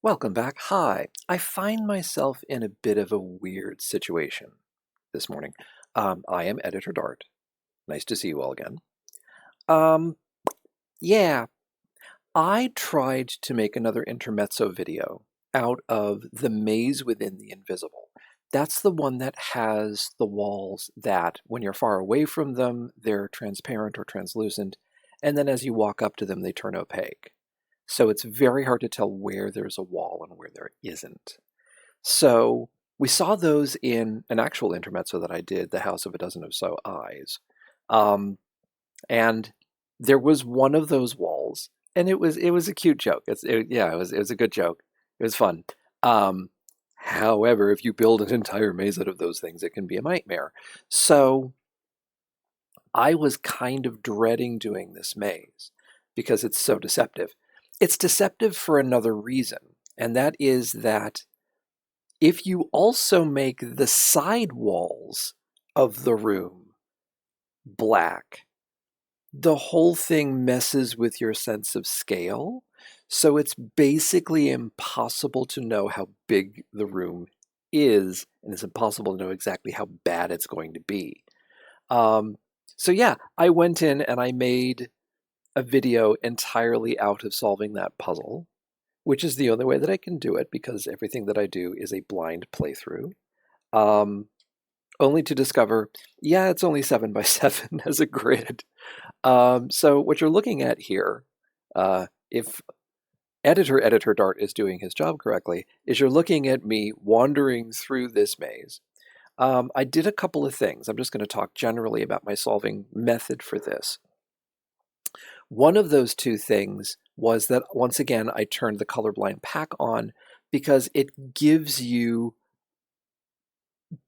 Welcome back. Hi. I find myself in a bit of a weird situation this morning. I am Editor Dart. Nice to see you all again. Um, yeah, I tried to make another intermezzo video out of the maze within the invisible. That's the one that has the walls that, when you're far away from them, they're transparent or translucent, and then as you walk up to them, they turn opaque. So it's very hard to tell where there's a wall and where there isn't. So we saw those in an actual intermezzo that I did, The House of a Dozen or So Eyes. Um, and there was one of those walls, and it was a cute joke. It was a good joke. It was fun. Um, However, if you build an entire maze out of those things, it can be a nightmare. So I was kind of dreading doing this maze because it's so deceptive. It's deceptive for another reason, and that is that if you also make the side walls of the room black, the whole thing messes with your sense of scale. So it's basically impossible to know how big the room is, and it's impossible to know exactly how bad it's going to be. Um, so yeah, I went in and I made a video entirely out of solving that puzzle, which is the only way that I can do it because everything that I do is a blind playthrough. Um, Only to discover, yeah, it's only 7 by 7 as a grid. So what you're looking at here, if Editor Dart is doing his job correctly, is you're looking at me wandering through this maze. I did a couple of things. I'm just going to talk generally about my solving method for this. One of those two things was that, once again, I turned the colorblind pack on because it gives you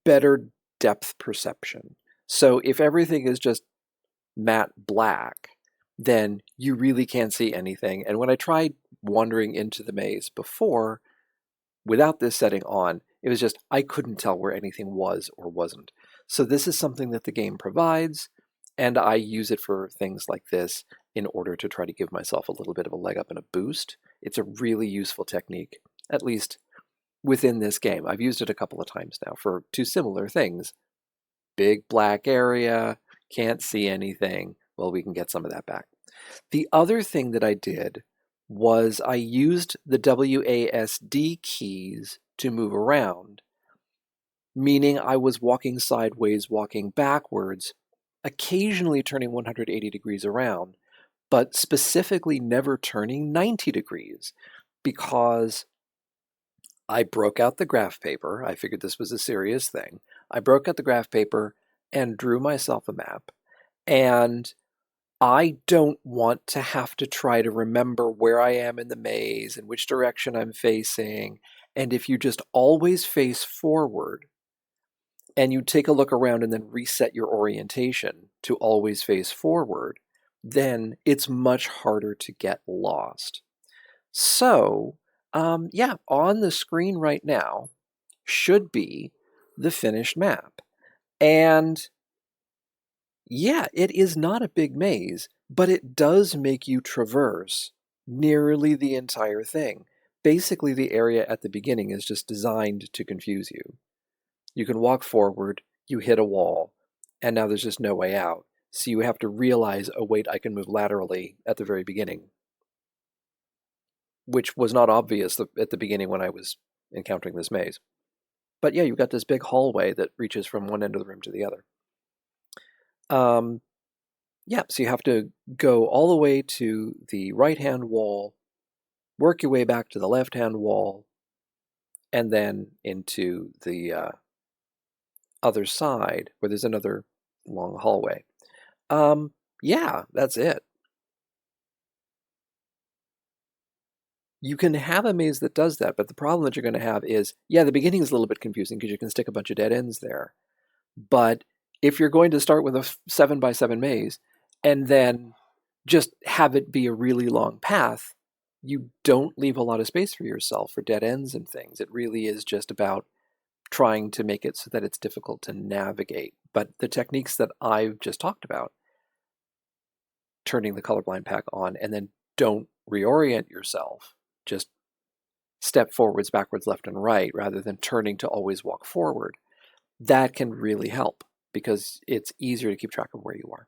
better depth perception. So if everything is just matte black, then you really can't see anything. And when I tried wandering into the maze before, without this setting on, it was just, I couldn't tell where anything was or wasn't. So this is something that the game provides, and I use it for things like this in order to try to give myself a little bit of a leg up and a boost. It's a really useful technique, at least within this game. I've used it a couple of times now for two similar things. Big black area, can't see anything. Well, we can get some of that back. The other thing that I did was I used the WASD keys to move around, meaning I was walking sideways, walking backwards, occasionally turning 180 degrees around, but specifically never turning 90 degrees because I broke out the graph paper. I figured this was a serious thing. I broke out the graph paper and drew myself a map. And I don't want to have to try to remember where I am in the maze and which direction I'm facing. And if you just always face forward and you take a look around and then reset your orientation to always face forward, then it's much harder to get lost. So, yeah, on the screen right now should be the finished map. And yeah, it is not a big maze, but it does make you traverse nearly the entire thing. Basically, the area at the beginning is just designed to confuse you. You can walk forward, you hit a wall, and now there's just no way out. So you have to realize, oh wait, I can move laterally at the very beginning, which was not obvious at the beginning when I was encountering this maze. But yeah, you've got this big hallway that reaches from one end of the room to the other. Yeah, so you have to go all the way to the right-hand wall, work your way back to the left-hand wall, and then into the other side where there's another long hallway. Yeah, that's it. You can have a maze that does that, but the problem that you're going to have is, yeah, the beginning is a little bit confusing because you can stick a bunch of dead ends there. But if you're going to start with a 7 by 7 maze and then just have it be a really long path, you don't leave a lot of space for yourself for dead ends and things. It really is just about trying to make it so that it's difficult to navigate. But the techniques that I've just talked about, turning the colorblind pack on and then don't reorient yourself, just step forwards, backwards, left, and right, rather than turning to always walk forward, that can really help because it's easier to keep track of where you are.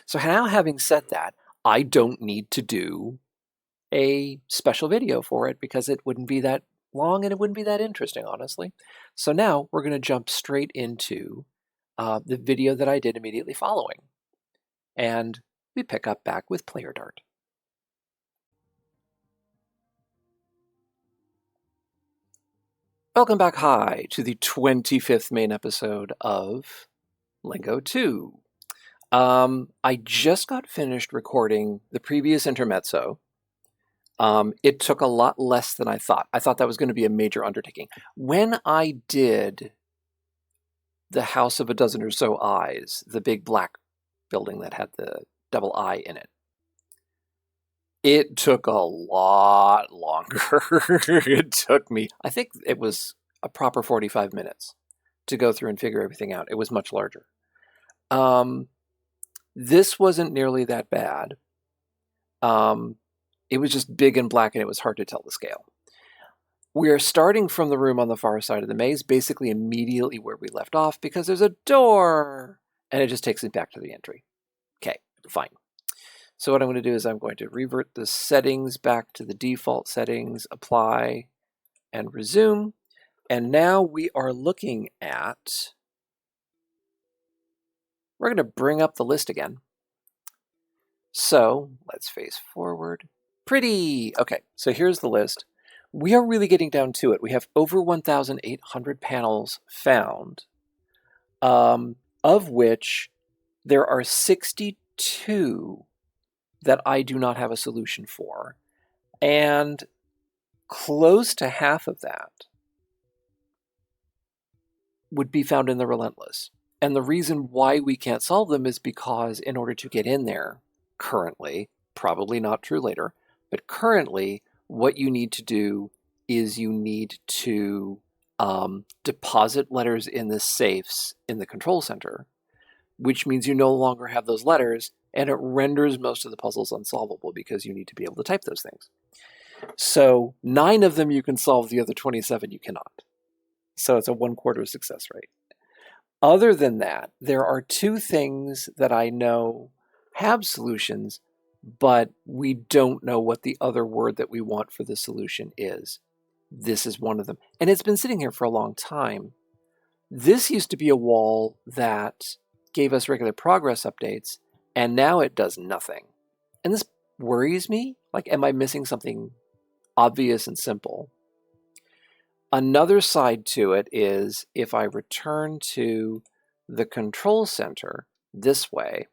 So now, having said that, I don't need to do a special video for it because it wouldn't be that long and it wouldn't be that interesting, honestly. So now we're going to jump straight into the video that I did immediately following. And we pick up back with Player Dart. Welcome back, hi, to the 25th main episode of Lingo 2. I just got finished recording the previous intermezzo. It took a lot less than I thought. I thought that was going to be a major undertaking. When I did the House of a Dozen or So Eyes, the big black building that had the double I in it, it took a lot longer. It took me, I think it was a proper 45 minutes to go through and figure everything out. It was much larger. This wasn't nearly that bad. It was just big and black and it was hard to tell the scale. We are starting from the room on the far side of the maze, basically immediately where we left off because there's a door and it just takes it back to the entry. Okay, fine. So what I'm going to do is I'm going to revert the settings back to the default settings, apply, and resume. And now we are looking at, we're going to bring up the list again. So let's face forward. Pretty. Okay, so here's the list. We are really getting down to it. We have over 1,800 panels found, of which there are 62 that I do not have a solution for. And close to half of that would be found in the Relentless. And the reason why we can't solve them is because in order to get in there, currently, probably not true later, but currently, what you need to do is you need to deposit letters in the safes in the control center, which means you no longer have those letters, and it renders most of the puzzles unsolvable because you need to be able to type those things. So 9 of them you can solve, the other 27 you cannot. So it's a 1/4 success rate. Other than that, there are 2 things that I know have solutions, but we don't know what the other word that we want for the solution is. This is one of them. And it's been sitting here for a long time. This used to be a wall that gave us regular progress updates, and now it does nothing. And this worries me. Like, am I missing something obvious and simple? Another side to it is if I return to the control center this way,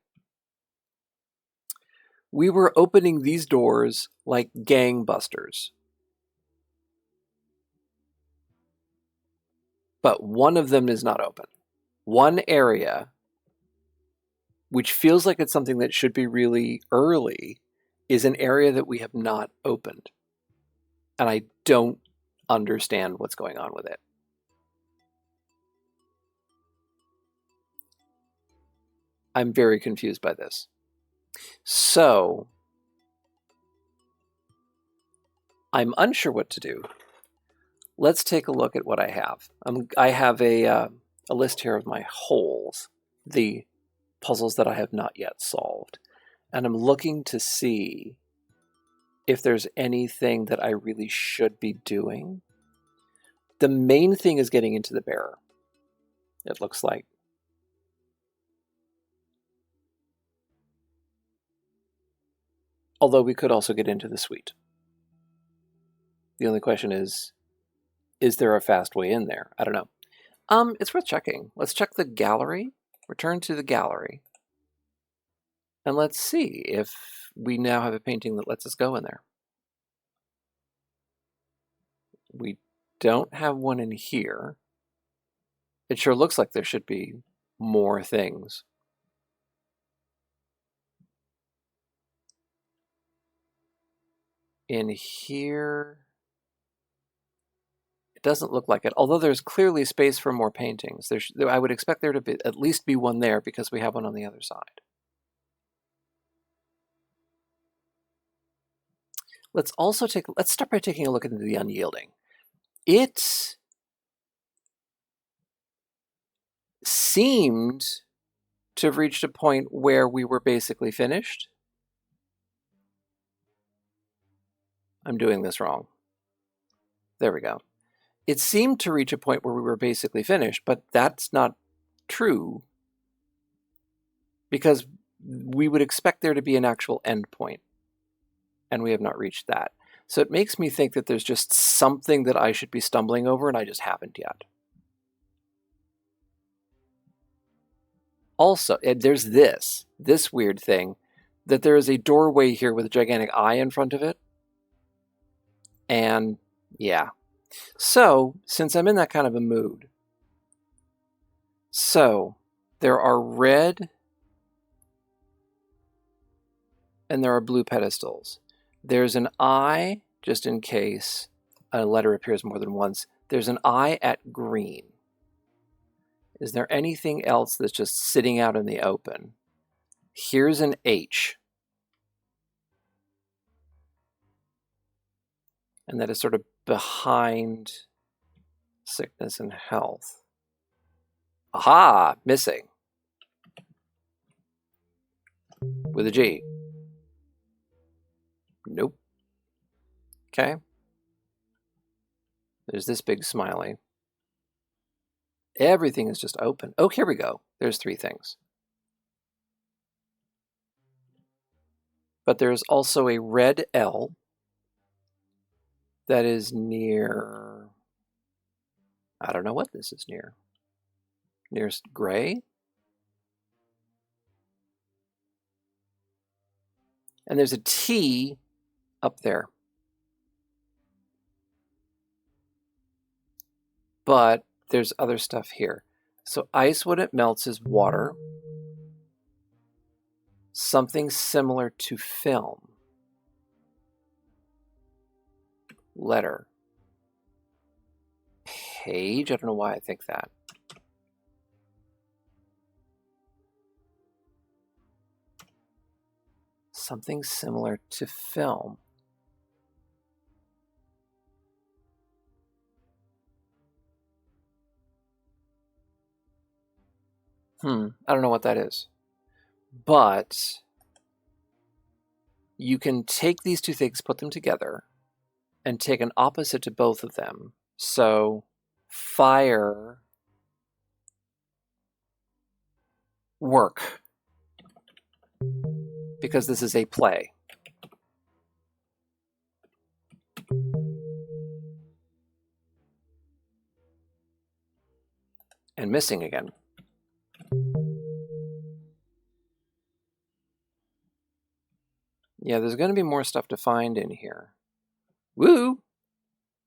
we were opening these doors like gangbusters. But one of them is not open. One area, which feels like it's something that should be really early, is an area that we have not opened. And I don't understand what's going on with it. I'm very confused by this. So I'm unsure what to do. Let's take a look at what I have. I have a list here of my holes, the puzzles that I have not yet solved. And I'm looking to see if there's anything that I really should be doing. The main thing is getting into the bearer, it looks like. Although we could also get into the suite. The only question is there a fast way in there? I don't know. It's worth checking. Let's check the gallery. Return to the gallery. And let's see if we now have a painting that lets us go in there. We don't have one in here. It sure looks like there should be more things. In here, it doesn't look like it, although there's clearly space for more paintings. I would expect there to be at least be one there because we have one on the other side. let's start by taking a look into the unyielding. It seemed to have reached a point where we were basically finished. I'm doing this wrong. There we go. It seemed to reach a point where we were basically finished, but that's not true, because we would expect there to be an actual end point, and we have not reached that. So it makes me think that there's just something that I should be stumbling over, and I just haven't yet. Also, there's this weird thing, that there is a doorway here with a gigantic eye in front of it. And yeah. So, since I'm in that kind of a mood, so there are red and there are blue pedestals. There's an eye, just in case a letter appears more than once. There's an eye at green. Is there anything else that's just sitting out in the open? Here's an H. And that is sort of behind sickness and health. Aha! Missing. With a G. Nope. Okay. There's this big smiley. Everything is just open. Oh, here we go. There's 3 things. But there's also a red L that is near, I don't know what this is near. Nearest gray. And there's a T up there. But there's other stuff here. So ice, when it melts, is water. Something similar to film. Letter. Page. I don't know why I think that. Something similar to film. I don't know what that is. But you can take these 2 things, put them together, and take an opposite to both of them. So fire, work. Because this is a play. And missing again. Yeah, there's going to be more stuff to find in here. Woo!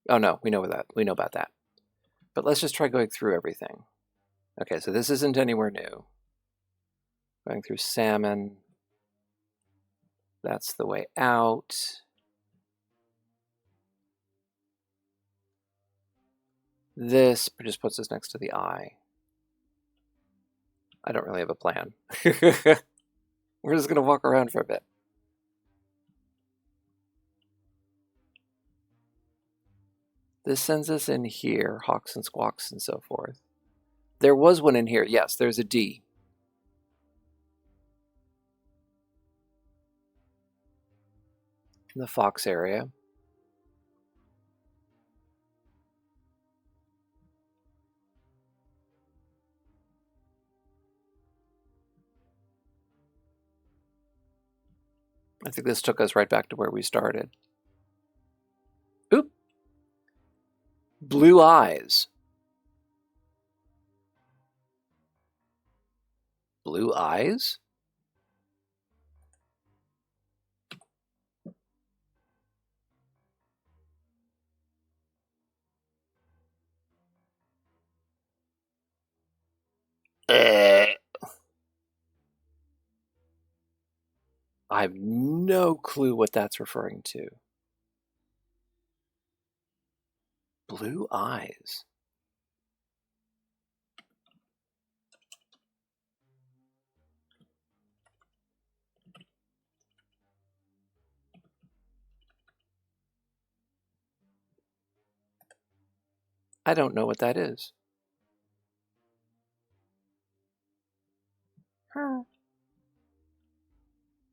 Oh no, we know about that. But let's just try going through everything. Okay, so this isn't anywhere new. Going through salmon. That's the way out. This just puts us next to the eye. I don't really have a plan. We're just going to walk around for a bit. This sends us in here, hawks and squawks and so forth. There was one in here. Yes, there's a D. In the fox area. I think this took us right back to where we started. Oop! Blue eyes. Blue eyes? I have no clue what that's referring to. Blue eyes. I don't know what that is.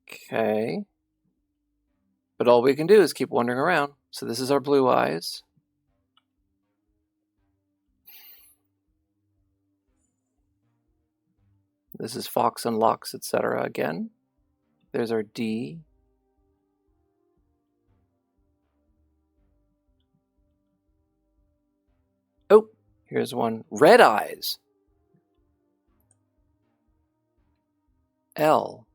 Okay. But all we can do is keep wandering around. So this is our blue eyes. This is fox and locks, etc. again. There's our D. Oh, here's one. Red eyes. L.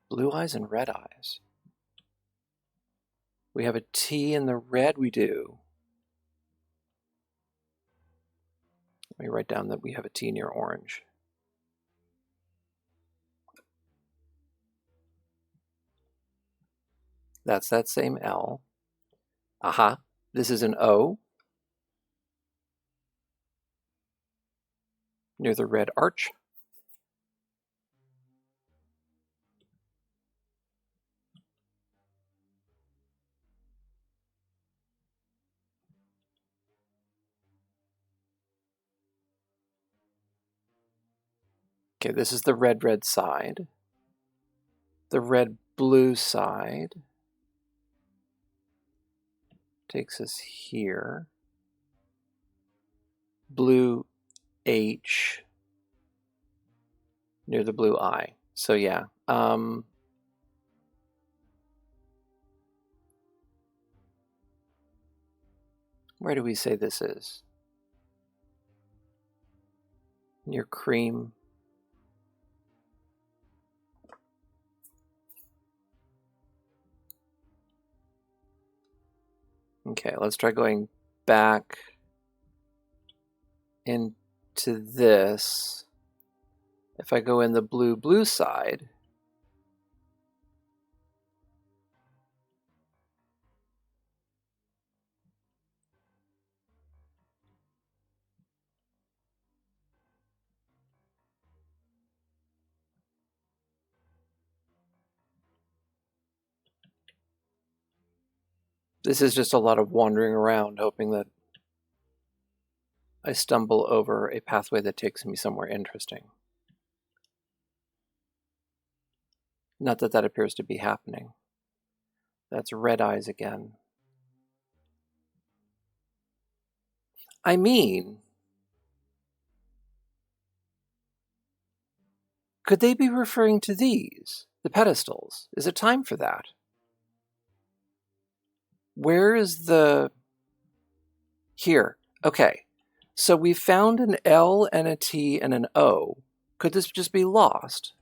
Blue eyes and red eyes. We have a T in the red, we do. Let me write down that we have a T near orange. That's that same L. Aha, this is an O near the red arch. Okay, this is the red side. The red-blue side takes us here. Blue H near the blue I. So yeah. Where do we say this is? Near cream. Okay, let's try going back into this. If I go in the blue side, this is just a lot of wandering around, hoping that I stumble over a pathway that takes me somewhere interesting. Not that that appears to be happening. That's red eyes again. I mean, could they be referring to these, the pedestals? Is it time for that? Where is the... Here. Okay. So we found an L and a T and an O. Could this just be lost?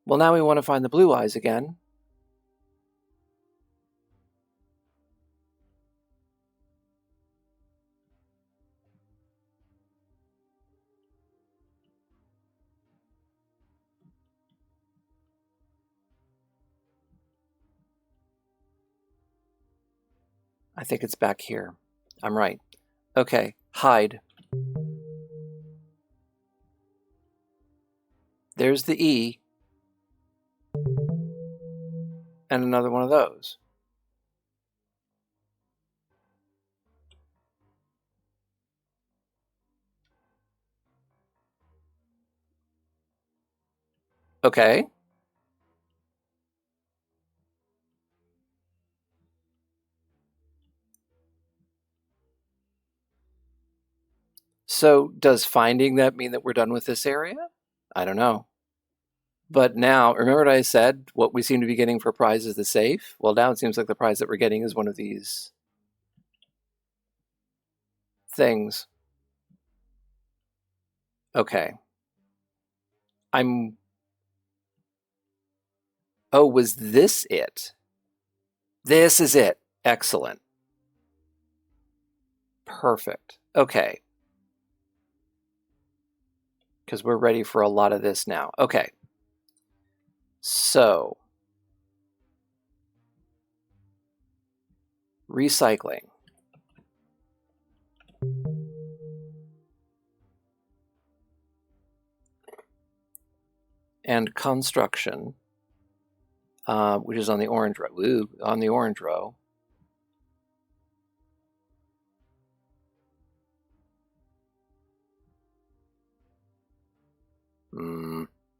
Well, now we want to find the blue eyes again. I think it's back here. I'm right. Okay, hide. There's the E. And another one of those. Okay. So does finding that mean that we're done with this area? I don't know. But now, remember what I said? What we seem to be getting for prize is the safe? Well, now it seems like the prize that we're getting is one of these things. Okay. Oh, was this it? This is it. Excellent. Perfect. Okay. because we're ready for a lot of this now. Okay. So, recycling. And construction, which is on the orange row. Ooh, on the orange row.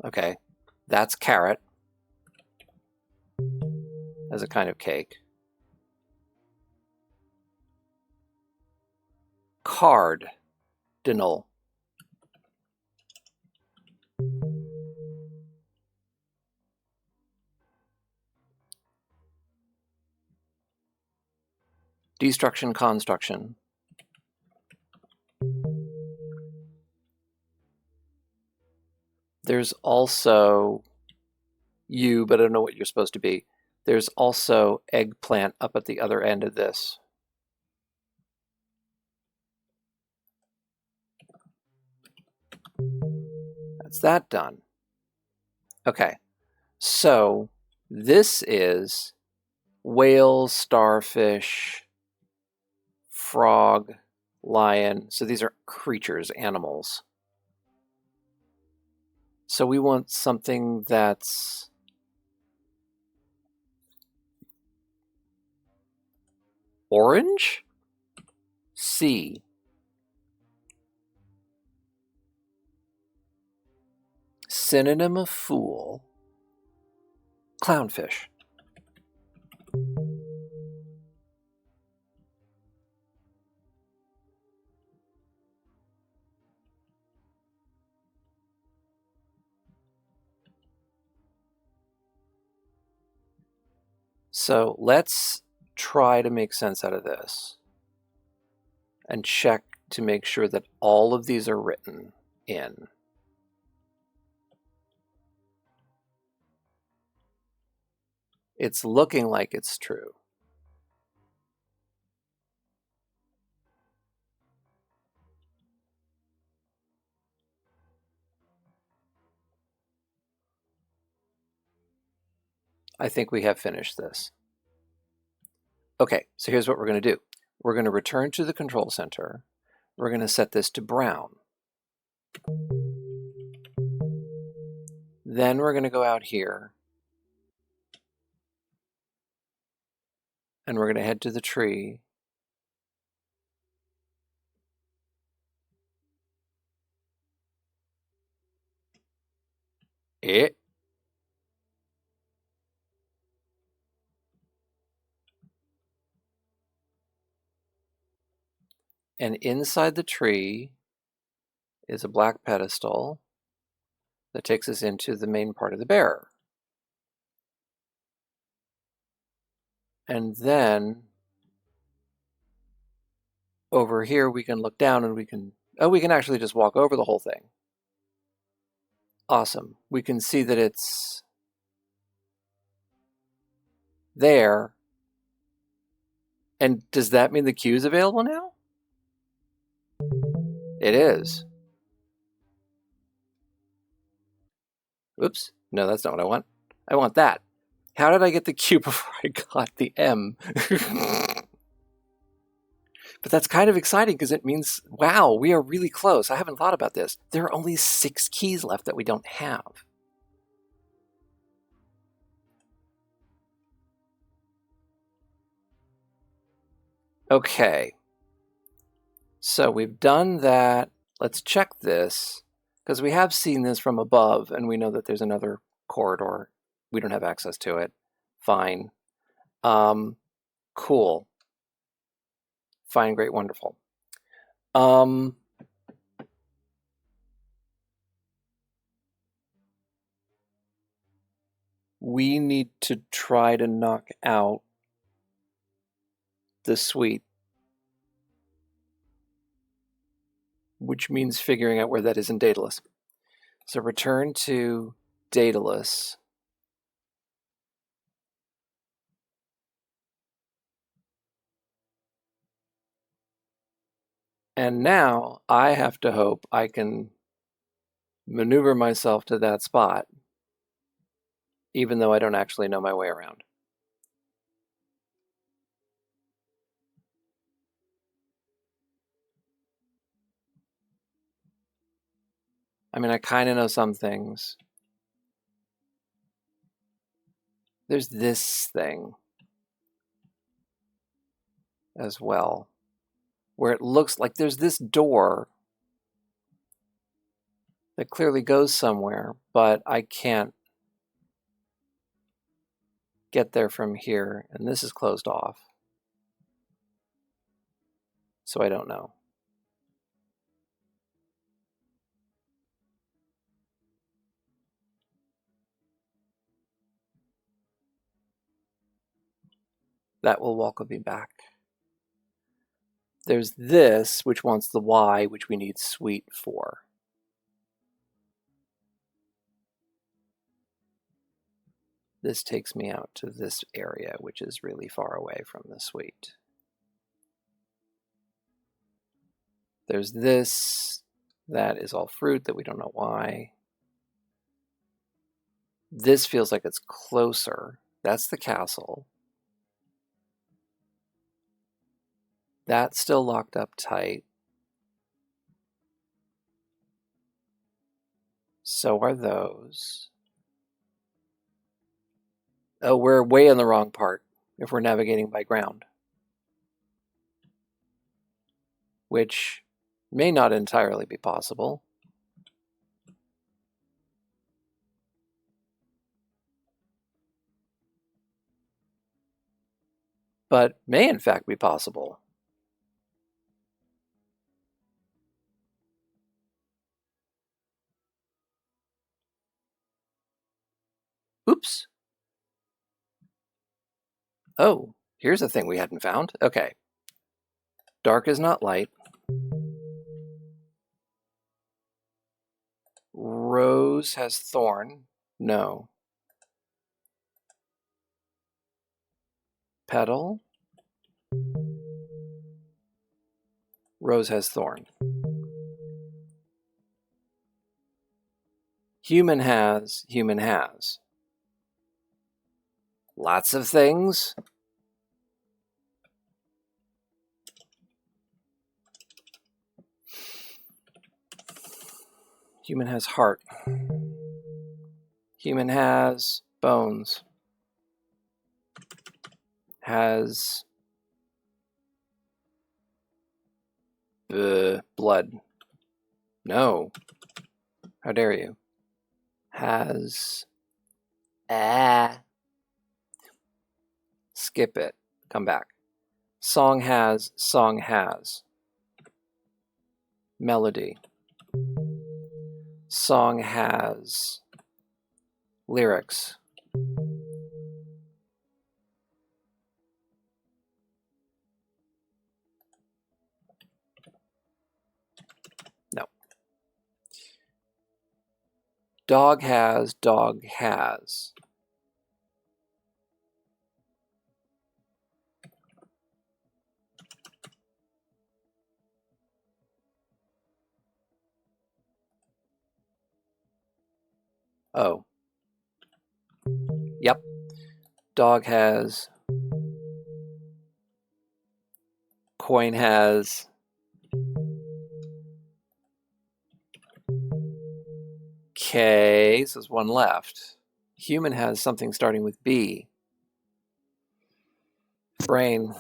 Okay, that's carrot as a kind of cake. Cardinal. Destruction, construction. There's also you, but I don't know what you're supposed to be. There's also eggplant up at the other end of this. That's that done. Okay, so this is whale, starfish, frog, lion. So these are creatures, animals. So we want something that's orange? C. Synonym of fool. Clownfish. So let's try to make sense out of this and check to make sure that all of these are written in. It's looking like it's true. I think we have finished this. Okay, so here's what we're going to do. We're going to return to the control center. We're going to set this to brown. Then we're going to go out here and we're going to head to the tree. And inside the tree is a black pedestal that takes us into the main part of the bearer. And then over here we can look down and we can actually just walk over the whole thing. Awesome. We can see that it's there. And does that mean the queue is available now? It is. Oops. No, that's not what I want. I want that. How did I get the Q before I got the M? But that's kind of exciting because it means, wow, we are really close. I haven't thought about this. There are only 6 keys left that we don't have. Okay. So we've done that. Let's check this because we have seen this from above and we know that there's another corridor. We don't have access to it. Fine. Cool. Fine, great, wonderful. We need to try to knock out the suite, which means figuring out where that is in Daedalus. So return to Daedalus. And now I have to hope I can maneuver myself to that spot, even though I don't actually know my way around. I mean, I kind of know some things. There's this thing as well, where it looks like there's this door that clearly goes somewhere, but I can't get there from here, and this is closed off. So I don't know. That will welcome me back. There's this, which wants the Y, which we need sweet for. This takes me out to this area, which is really far away from the sweet. There's this, that is all fruit that we don't know why. This feels like it's closer. That's the castle. That's still locked up tight. So are those. Oh, we're way in the wrong part if we're navigating by ground, which may not entirely be possible. But may in fact be possible. Oops. Oh, here's a thing we hadn't found. Okay. Dark is not light. Rose has thorn. No. Petal. Rose has thorn. Human has, human has. Lots of things. Human has heart. Human has bones. Has blood. No. How dare you? Has skip it. Come back. Song has, song has. Melody. Song has lyrics. No. Dog has, dog has. Oh. Yep. Dog has. Coin has. Okay, so there's one left. Human has something starting with B. Brain.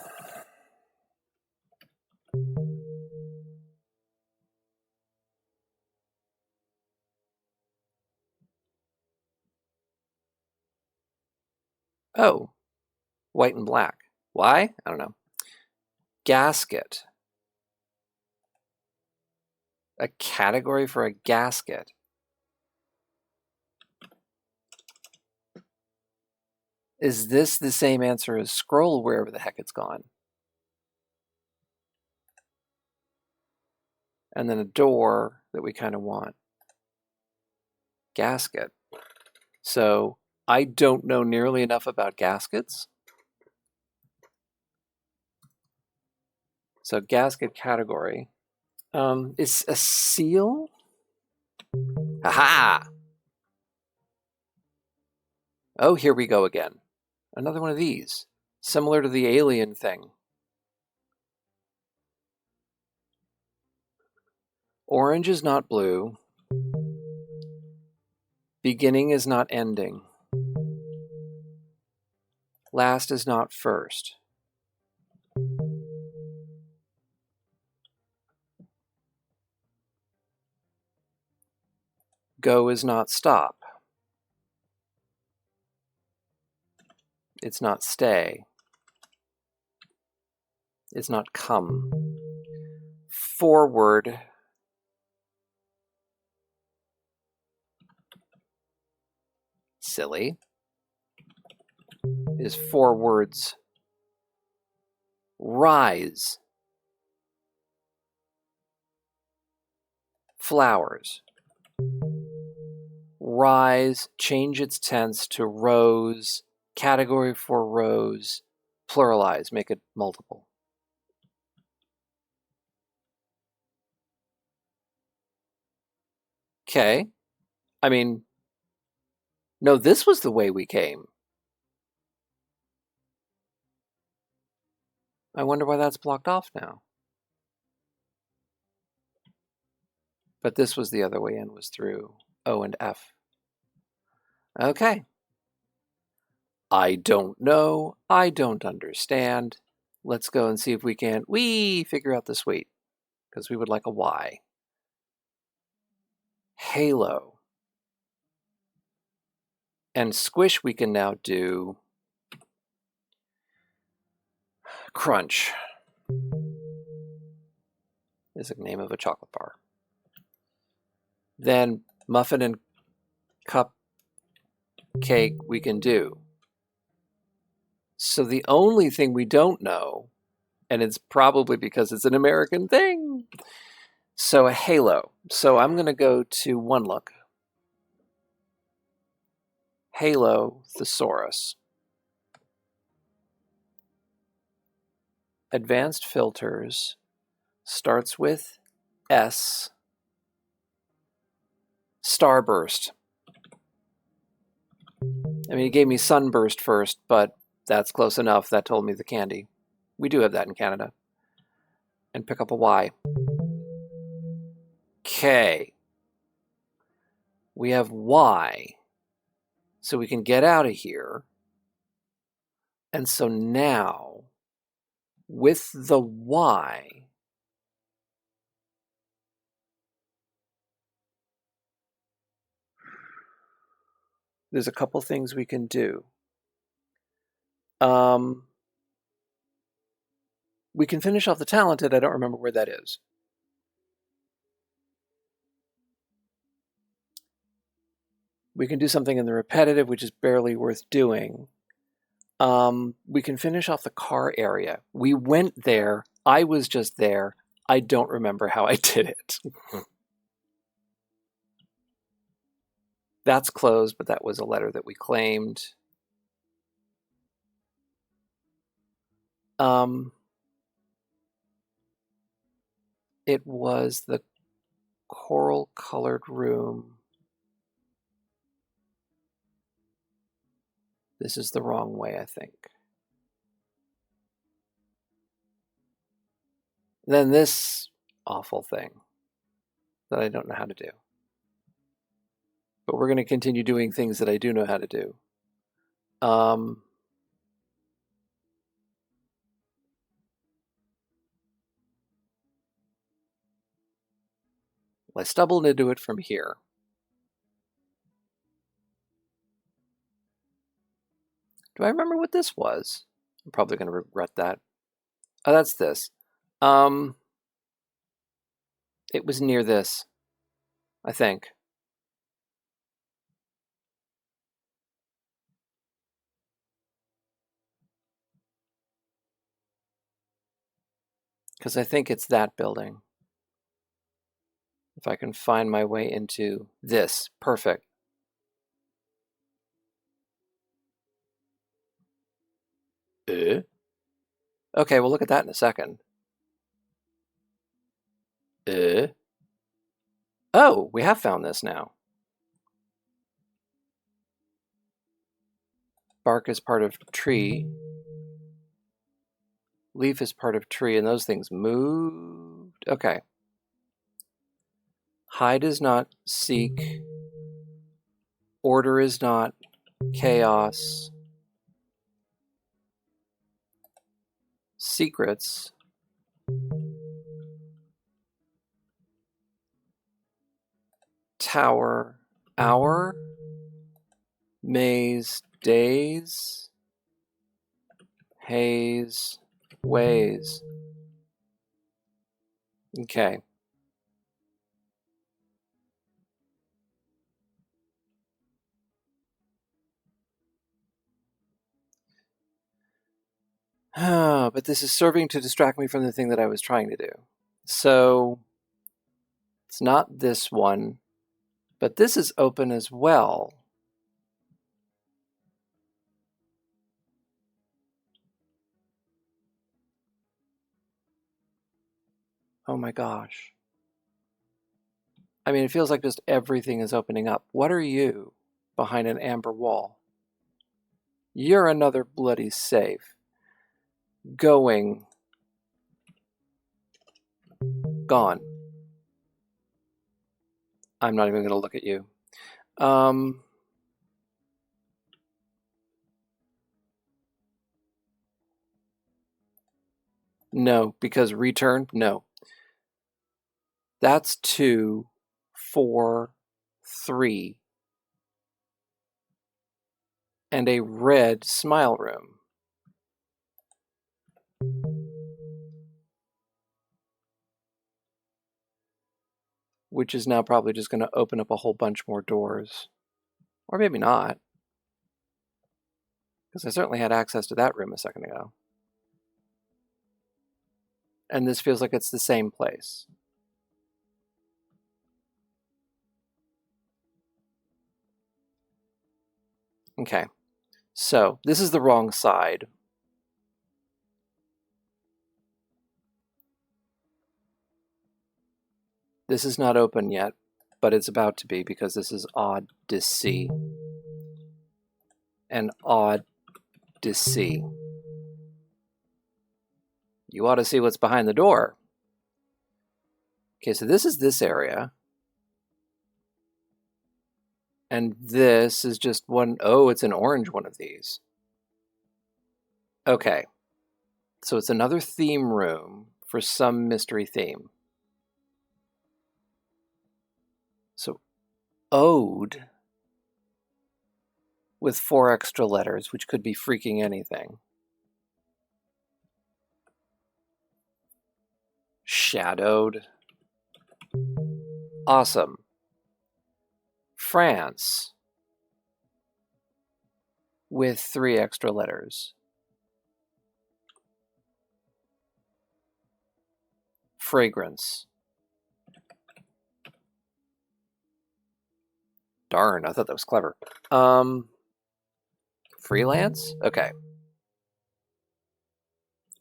Oh, white and black. Why? I don't know. Gasket. A category for a gasket. Is this the same answer as scroll wherever the heck it's gone? And then a door that we kind of want. Gasket. So I don't know nearly enough about gaskets. So gasket category. Is a seal? Ha! Oh, here we go again. Another one of these. Similar to the alien thing. Orange is not blue. Beginning is not ending. Last is not first. Go is not stop. It's not stay. It's not come. Forward silly is forwards. Rise. Flowers. Rise, change its tense to rose, category for rose, pluralize, make it multiple. Okay. I mean, no, this was the way we came. I wonder why that's blocked off now. But this was the other way in, was through O and F. Okay. I don't know. I don't understand. Let's go and see if we can figure out the suite, because we would like a Y. Halo. And squish we can now do crunch. Is the name of a chocolate bar. Then muffin and cupcake we can do. So the only thing we don't know, and it's probably because it's an American thing, so a halo. So I'm going to go to one look. Halo thesaurus. Advanced filters starts with S. Starburst. I mean, he gave me sunburst first, but that's close enough. That told me the candy. We do have that in Canada. And pick up a Y. K. We have Y. So we can get out of here. And so now, with the Y, there's a couple things we can do. We can finish off the talented. I don't remember where that is. We can do something in the repetitive, which is barely worth doing. We can finish off the car area. We went there. I was just there. I don't remember how I did it. That's closed, but that was a letter that we claimed. It was the coral-colored room. This is the wrong way, I think. Then this awful thing that I don't know how to do. But we're going to continue doing things that I do know how to do. I stumbled into it from here. Do I remember what this was? I'm probably going to regret that. Oh, that's this. It was near this, I think. Because I think it's that building. If I can find my way into this. Perfect. Okay, we'll look at that in a second. Oh, we have found this now. bark is part of tree. Leaf is part of tree, and those things moved. Okay. Hide is not seek. Order is not chaos. Secrets. Tower. Hour. Maze. Days. Haze. Ways. Okay. But this is serving to distract me from the thing that I was trying to do. So it's not this one, but this is open as well. Oh my gosh. I mean, it feels like just everything is opening up. What are you behind an amber wall? You're another bloody safe. Going. Gone. I'm not even going to look at you. No, because return, no. That's 2, 4, 3. And a red smile room. Which is now probably just going to open up a whole bunch more doors. Or maybe not. Because I certainly had access to that room a second ago. And this feels like it's the same place. Okay, so this is the wrong side. This is not open yet, but it's about to be because this is Odyssey. And Odyssey. You ought to see what's behind the door. Okay, so this is this area. And this is just one. Oh, it's an orange one of these. Okay. So it's another theme room for some mystery theme. So ode with 4 extra letters, which could be freaking anything. Shadowed. Awesome. France with 3 extra letters. Fragrance. Darn, I thought that was clever. Freelance? Okay.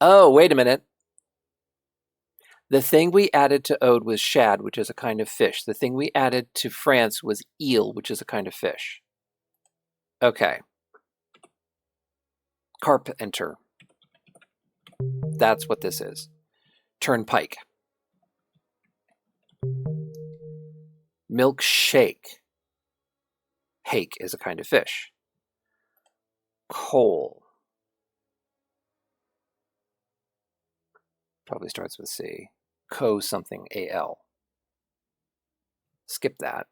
Oh, wait a minute. The thing we added to ode was shad, which is a kind of fish. The thing we added to France was eel, which is a kind of fish. Okay. Carpenter. That's what this is. Turnpike. Milkshake. Hake is a kind of fish. Coal. Probably starts with C. Co something, A-L. Skip that.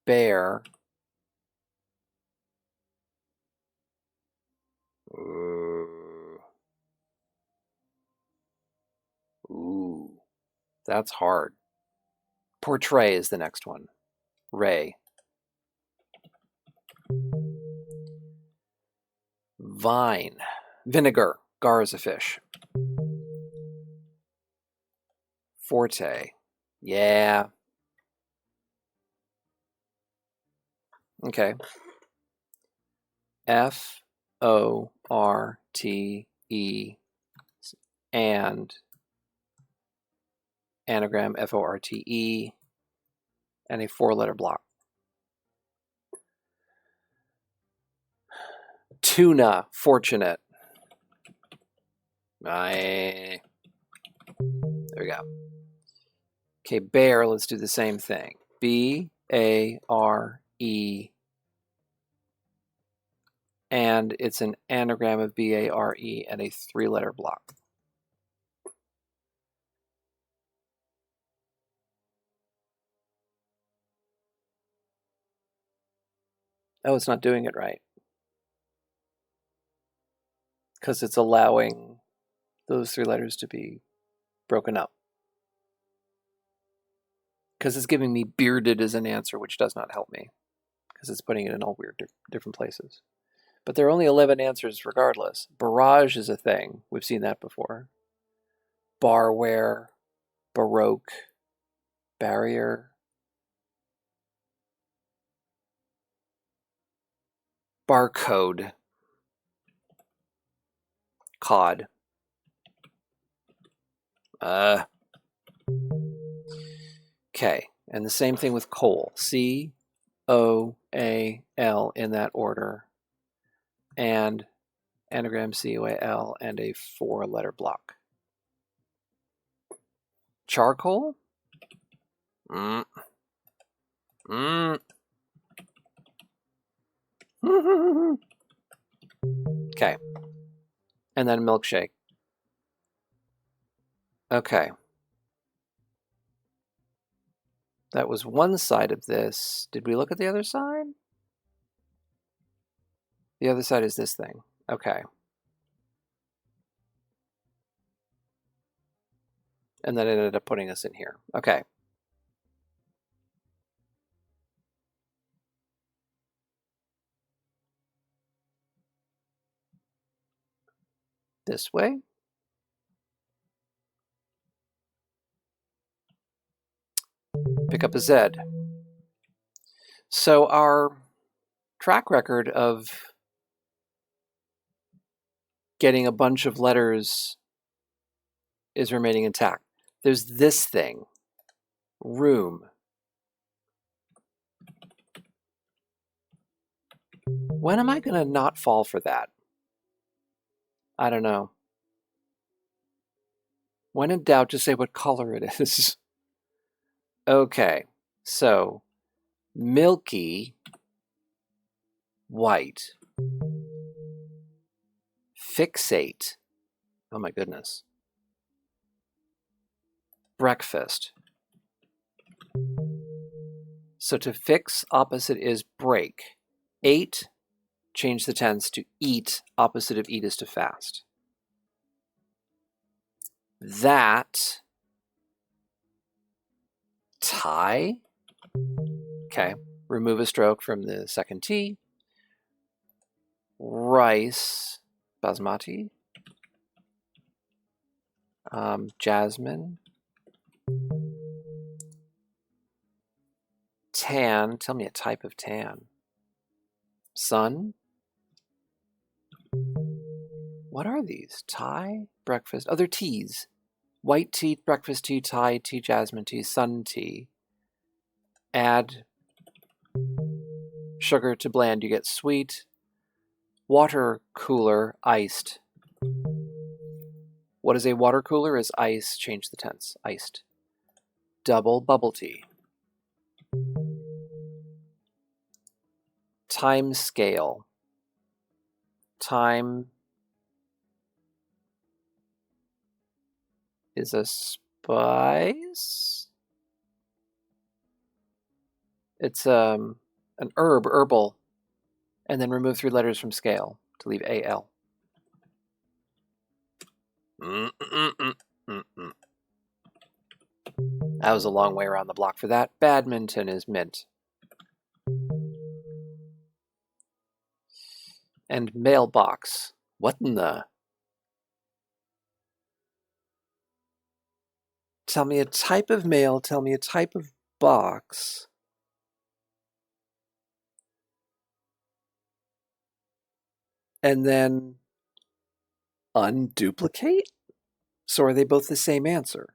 Bear. Ooh, that's hard. Portray is the next one. Ray. Vine. Vinegar. Gar is a fish. Forte. Yeah. Okay. F-O-R-T-E and anagram F-O-R-T-E and a 4-letter block. Tuna, fortunate. There we go. Okay, bear, let's do the same thing. B-A-R-E. And it's an anagram of B-A-R-E and a 3-letter block. Oh, it's not doing it right. Because it's allowing those 3 letters to be broken up. Because it's giving me bearded as an answer, which does not help me. Because it's putting it in all weird different places. But there are only 11 answers regardless. Barrage is a thing. We've seen that before. Barware, baroque, barrier, barcode, cod. Okay, and the same thing with coal. C-O-A-L in that order. And anagram C-O-A-L and a 4-letter block. Charcoal? Okay. And then milkshake. Okay. That was one side of this. Did we look at the other side? The other side is this thing. Okay. And then it ended up putting us in here. Okay. This way. Pick up a Z. So our track record of getting a bunch of letters is remaining intact. There's this thing, room. When am I going to not fall for that? I don't know. When in doubt, just say what color it is. Okay, so milky, white, fixate. Oh my goodness. Breakfast. So to fix, opposite is break. 8, change the tense to eat. Opposite of eat is to fast. That, tie. Okay, remove a stroke from the second T. Rice, basmati. Jasmine. Tan, tell me a type of tan. Sun. What are these? Thai, breakfast, other teas. White tea, breakfast tea, Thai tea, jasmine tea, sun tea. Add sugar to blend, you get sweet. Water cooler, iced. What is a water cooler? Is ice, change the tense, iced. Double bubble tea. Time scale. Time is a spice. It's an herb, herbal, and then remove 3 letters from scale to leave AL. That was a long way around the block for that. Badminton is mint. And mailbox. What in the? Tell me a type of mail, tell me a type of box. And then unduplicate? So are they both the same answer?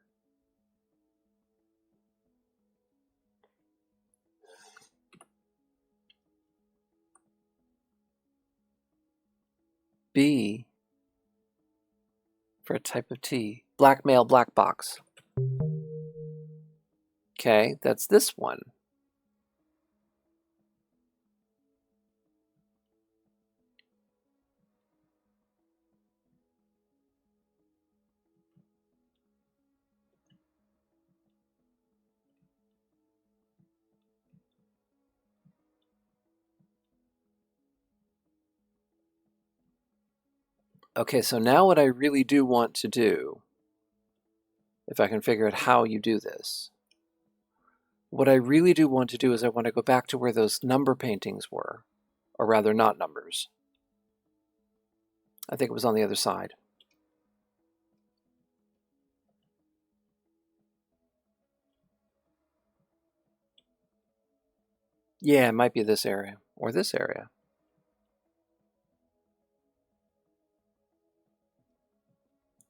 B for a type of T. Black male, black box. Okay, that's this one. Okay, so now what I really do want to do, if I can figure out how you do this, what I really do want to do is I want to go back to where those number paintings were, or rather not numbers. I think it was on the other side. Yeah, it might be this area, or this area.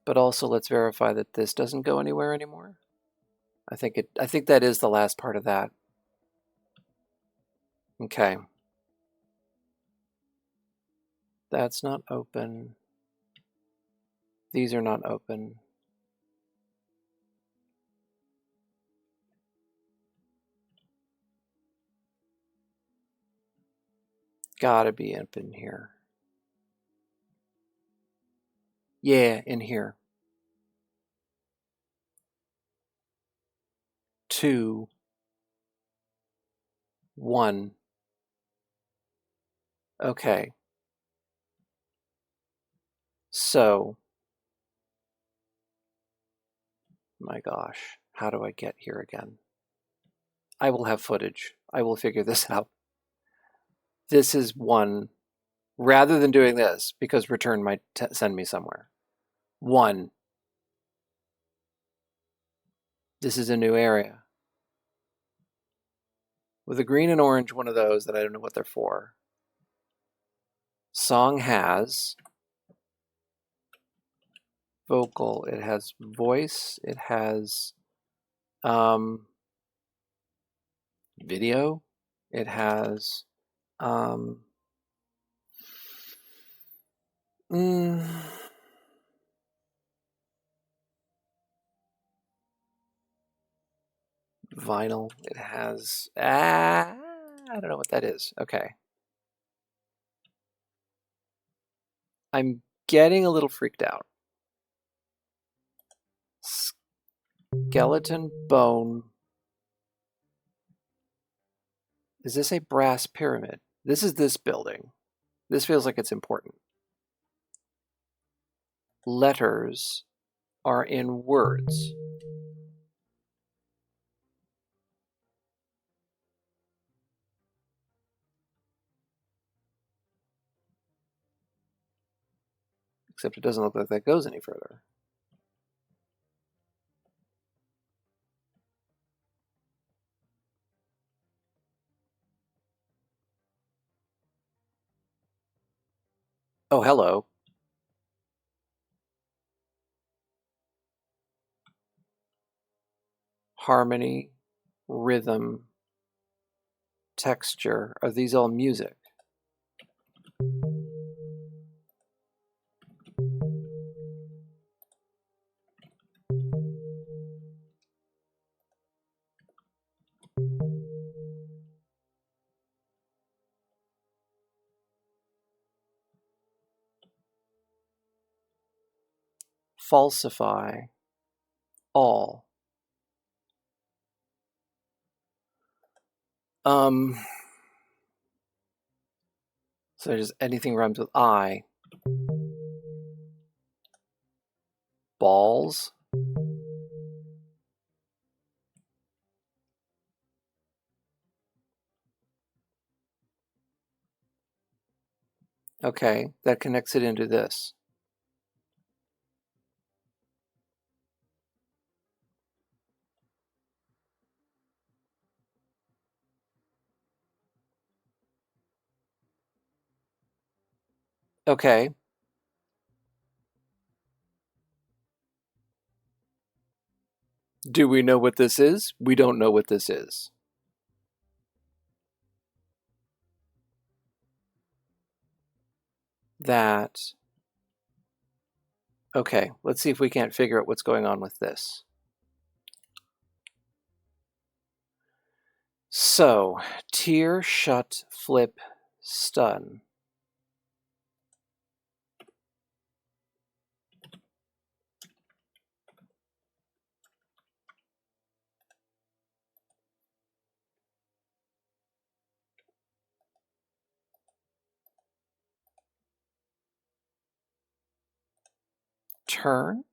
But also let's verify that this doesn't go anywhere anymore. I think that is the last part of that. Okay. That's not open. These are not open. Gotta be up in here. Yeah, in here. 2, 1. Okay. So, my gosh, how do I get here again? I will have footage. I will figure this out. This is 1. Rather than doing this, because return might send me somewhere. 1. This is a new area. With a green and orange, one of those that I don't know what they're for. Song has vocal, it has voice, it has video, it has vinyl, it has I don't know what that is. Okay. I'm getting a little freaked out. Skeleton bone. Is this a brass pyramid? This is this building. This feels like it's important. Letters are in words. Except it doesn't look like that goes any further. Oh, hello. Harmony, rhythm, texture. Are these all music? Falsify all. So just anything rhymes with I. Balls. Okay, that connects it into this. Okay. Do we know what this is? We don't know what this is. That Okay, let's see if we can't figure out what's going on with this. So, tear, shut, flip, stun. Turn.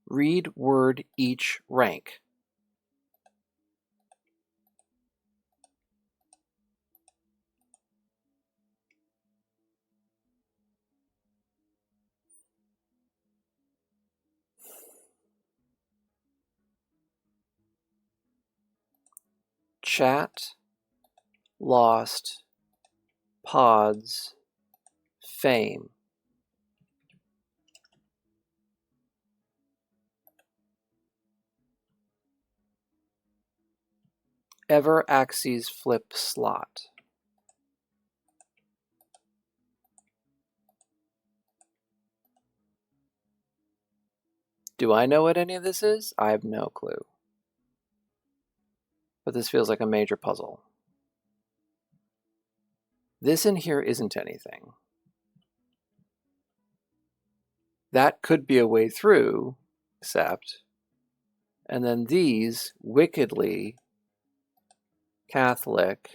Read word each rank. Chat, lost, pods, fame. Ever axes flip slot. Do I know what any of this is? I have no clue. But this feels like a major puzzle. This in here isn't anything. That could be a way through, except. And then these, wickedly, Catholic,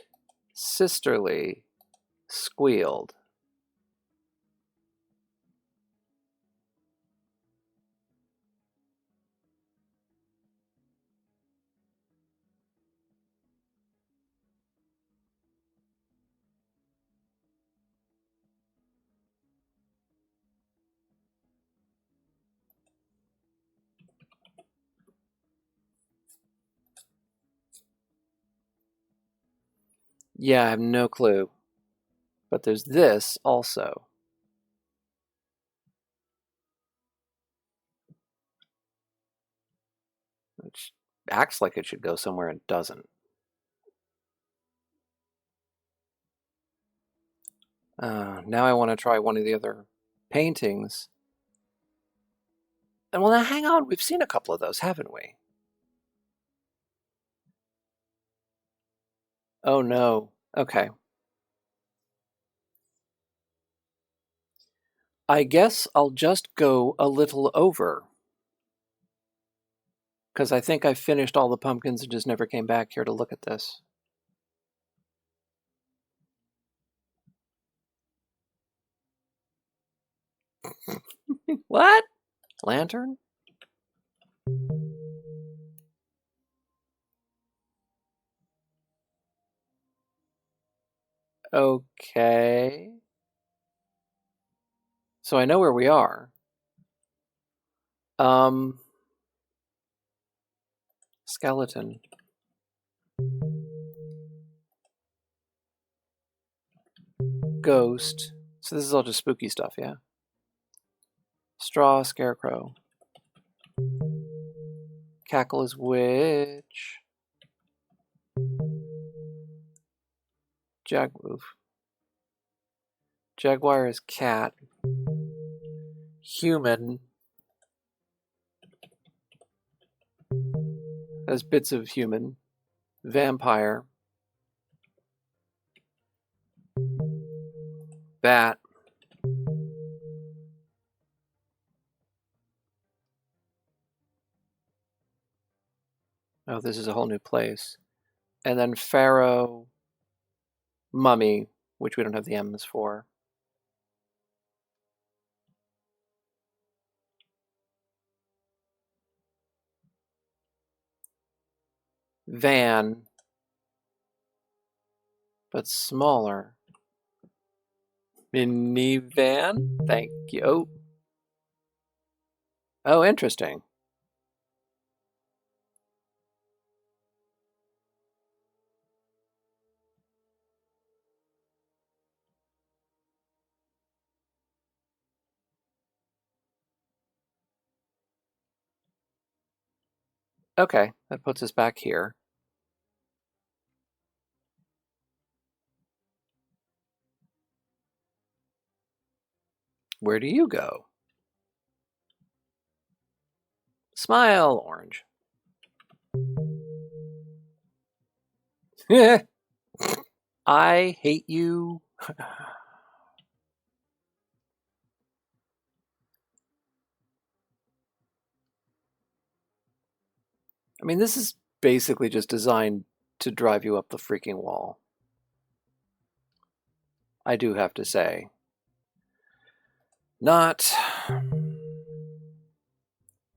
sisterly, squealed. Yeah, I have no clue. But there's this also. Which acts like it should go somewhere and doesn't. Now I want to try one of the other paintings. And well, now hang on. We've seen a couple of those, haven't we? Oh no. Okay. I guess I'll just go a little over. Because I think I finished all the pumpkins and just never came back here to look at this. What? Lantern? Okay. So I know where we are. Skeleton. Ghost. So this is all just spooky stuff, yeah? Straw, scarecrow. Cackle is witch. Jaguar is cat. Human. Has bits of human. Vampire. Bat. Oh, this is a whole new place. And then pharaoh, mummy, which we don't have the M's for. Van, but smaller. Minivan? Thank you. Oh, interesting. Okay, that puts us back here. Where do you go? Smile, orange. I hate you. I mean, this is basically just designed to drive you up the freaking wall. I do have to say. Not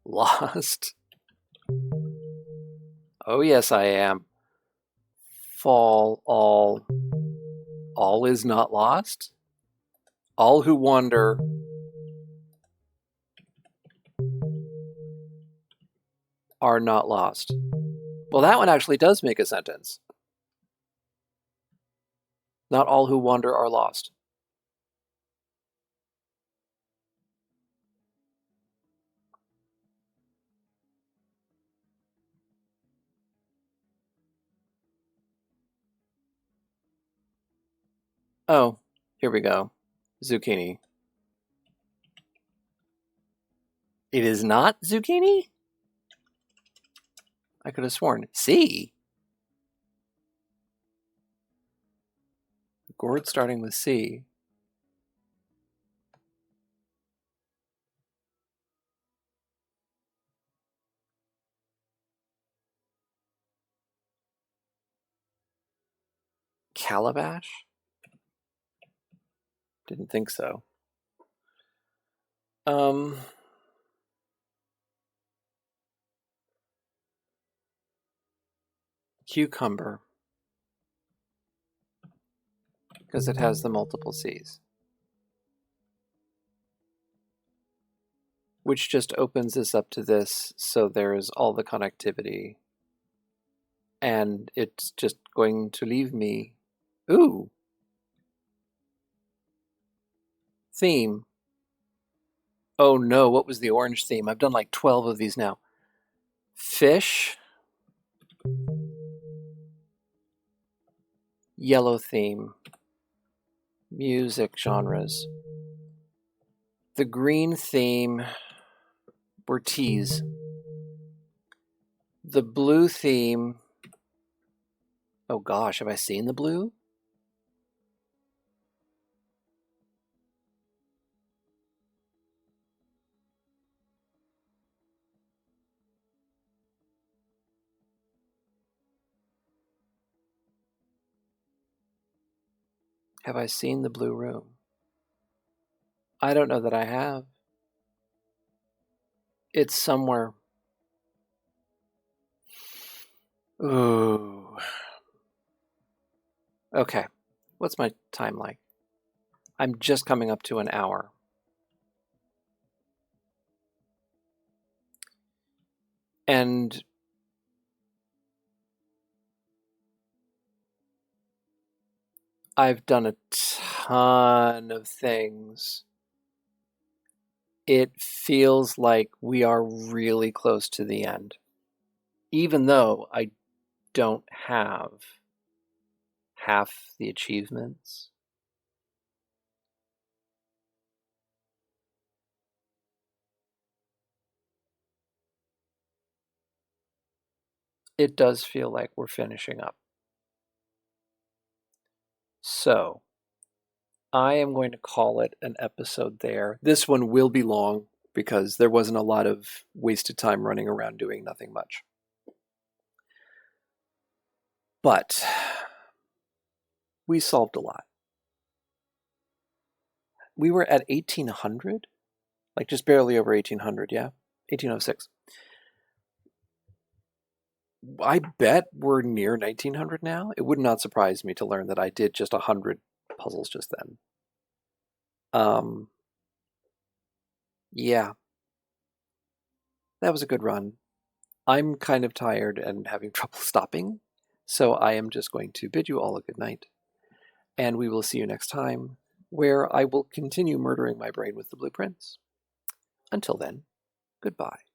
lost. Oh, yes, I am. Fall all. All is not lost. All who wander are not lost. Well, that one actually does make a sentence. Not all who wander are lost. Oh, here we go. Zucchini. It is not zucchini? I could have sworn. C? Gourd starting with C. Calabash? Didn't think so. Cucumber. Because it has the multiple C's. Which just opens this up to this, so there's all the connectivity. And it's just going to leave me. Ooh. Theme. Oh no, what was the orange theme? I've done like 12 of these now. Fish. Yellow theme. Music genres. The green theme were teas. The blue theme. Oh gosh, have I seen the blue? Have I seen the blue room? I don't know that I have. It's somewhere. Ooh. Okay. What's my time like? I'm just coming up to an hour. And I've done a ton of things. It feels like we are really close to the end. Even though I don't have half the achievements. It does feel like we're finishing up. So, I am going to call it an episode there. This one will be long because there wasn't a lot of wasted time running around doing nothing much. But we solved a lot. We were at 1800, like just barely over 1800, yeah? 1806. I bet we're near 1900 now. It would not surprise me to learn that I did just 100 puzzles just then. Yeah, that was a good run. I'm kind of tired and having trouble stopping, so I am just going to bid you all a good night, and we will see you next time, where I will continue murdering my brain with the blueprints. Until then, goodbye.